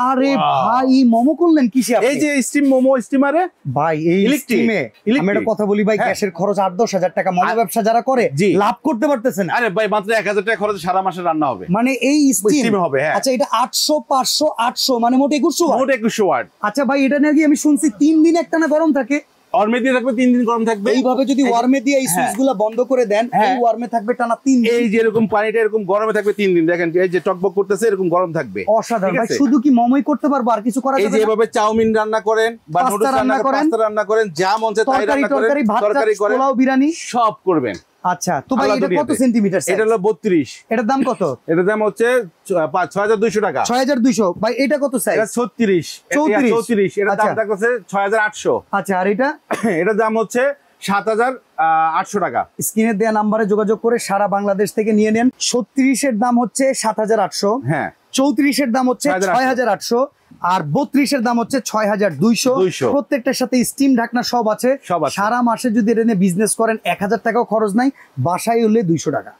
আরে ভাই মোমো করলেন কিসে আপনি? এই যে স্টিম মোমো স্টিমারে ভাই এই স্টিমে আমি একটা কথা বলি ভাই, গ্যাসের খরচ 8-10 হাজার টাকা, মোমো ব্যবসা যারা করে লাভ করতে পারতেছে না। আরে ভাই মাত্র 1000 টাকা খরচে সারা মাসে রান্না হবে, মানে এই স্টিম হবে। আচ্ছা এটা 800 500 800 মানে মোট 2100 ওয়াট। মোট 2100 ওয়াট। আচ্ছা ভাই এটা নাকি আমি শুনছি 3 দিন একটানা গরম থাকে। ওয়ার্মে দিয়ে থাকবে 3 দিন গরম থাকবে। এইভাবে যদি ওয়ার্মে দিয়ে এই সুইচগুলো বন্ধ করে দেন, এই ওয়ার্মে থাকবে টানা 3 দিন। এই যে এরকম পানিটা এরকম গরমে থাকবে 3 দিন, দেখেন এই যে টকবক করতেছে এরকম গরম থাকবে। অসাধারণ ভাই। শুধু কি মোমোই করতে পারবো আর কিছু করা যাবে না? এই যে এভাবে চাউমিন রান্না করেন বা নুডলস রান্না করেন, পাস্তা রান্না করেন, যা মন চায় তাই রান্না করেন, তরকারি করেন, পোলাও বিরিয়ানি সব করবেন। আচ্ছা তো ভাই এটা কত সেন্টিমিটার? এটা হলো 32। এটার দাম কত? এটার দাম হচ্ছে 6200 টাকা। 6200। ভাই এটা কত সাইজ? এটা 36। 34। এটার দাম থাকছে 6800। আচ্ছা আর এটা? এটার দাম হচ্ছে 7800 টাকা। স্ক্রিনে দেয়া নম্বরে যোগাযোগ করে সারা বাংলাদেশ থেকে নিয়ে নেন। 36 এর দাম হচ্ছে 7800। হ্যাঁ। 34 এর দাম হচ্ছে 6800 আর 32 এর দাম হচ্ছে 6200। প্রত্যেকটার সাথে স্টিম ঢাকনা সব আছে। সারা মাসে যদি এটা নিয়ে বিজনেস করেন 1000 টাকাও খরচ নাই, বাসায় হলে 200 টাকা।